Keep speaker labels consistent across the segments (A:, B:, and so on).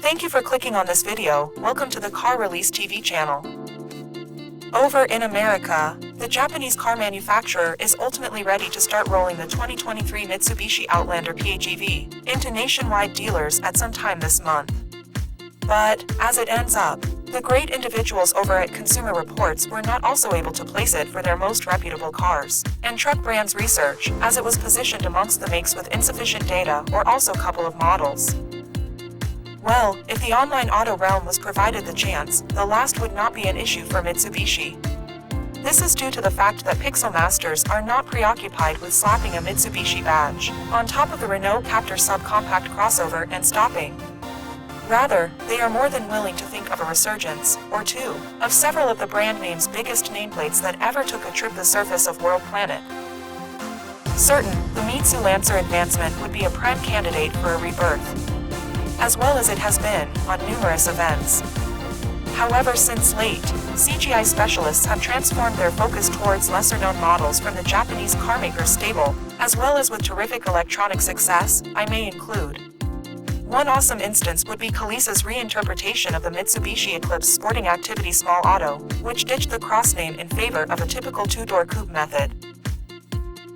A: Thank you for clicking on this video. Welcome to the Car Release TV channel. Over in America, the Japanese car manufacturer is ultimately ready to start rolling the 2023 Mitsubishi Outlander PHEV into nationwide dealers at some time this month. But, as it ends up, the great individuals over at Consumer Reports were not also able to place it for their most reputable cars and truck brands research, as it was positioned amongst the makes with insufficient data or also couple of models. Well, if the online auto realm was provided the chance, the last would not be an issue for Mitsubishi. This is due to the fact that Pixel Masters are not preoccupied with slapping a Mitsubishi badge on top of the Renault Captur subcompact crossover and stopping. Rather, they are more than willing to think of a resurgence, or two, of several of the brand name's biggest nameplates that ever took a trip the surface of world planet. Certain, the Mitsu Lancer advancement would be a prime candidate for a rebirth, as well as it has been, on numerous events. However, since late, CGI specialists have transformed their focus towards lesser-known models from the Japanese carmaker's stable, as well as with terrific electronic success, I may include. One awesome instance would be Kalisa's reinterpretation of the Mitsubishi Eclipse Sporting Activity Small Auto, which ditched the crossname in favor of a typical two-door coupe method.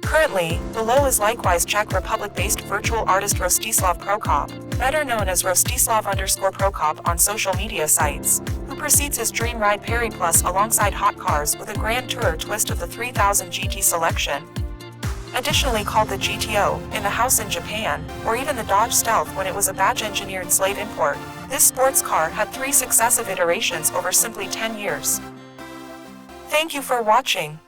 A: Currently, below is likewise Czech Republic-based virtual artist Rostislav Prokop, better known as Rostislav_Prokop on social media sites, who precedes his dream ride Perry Plus alongside hot cars with a Grand Tourer twist of the 3000GT selection. Additionally called the GTO, in the house in Japan, or even the Dodge Stealth when it was a badge-engineered slave import, this sports car had 3 successive iterations over simply 10 years. Thank you for watching.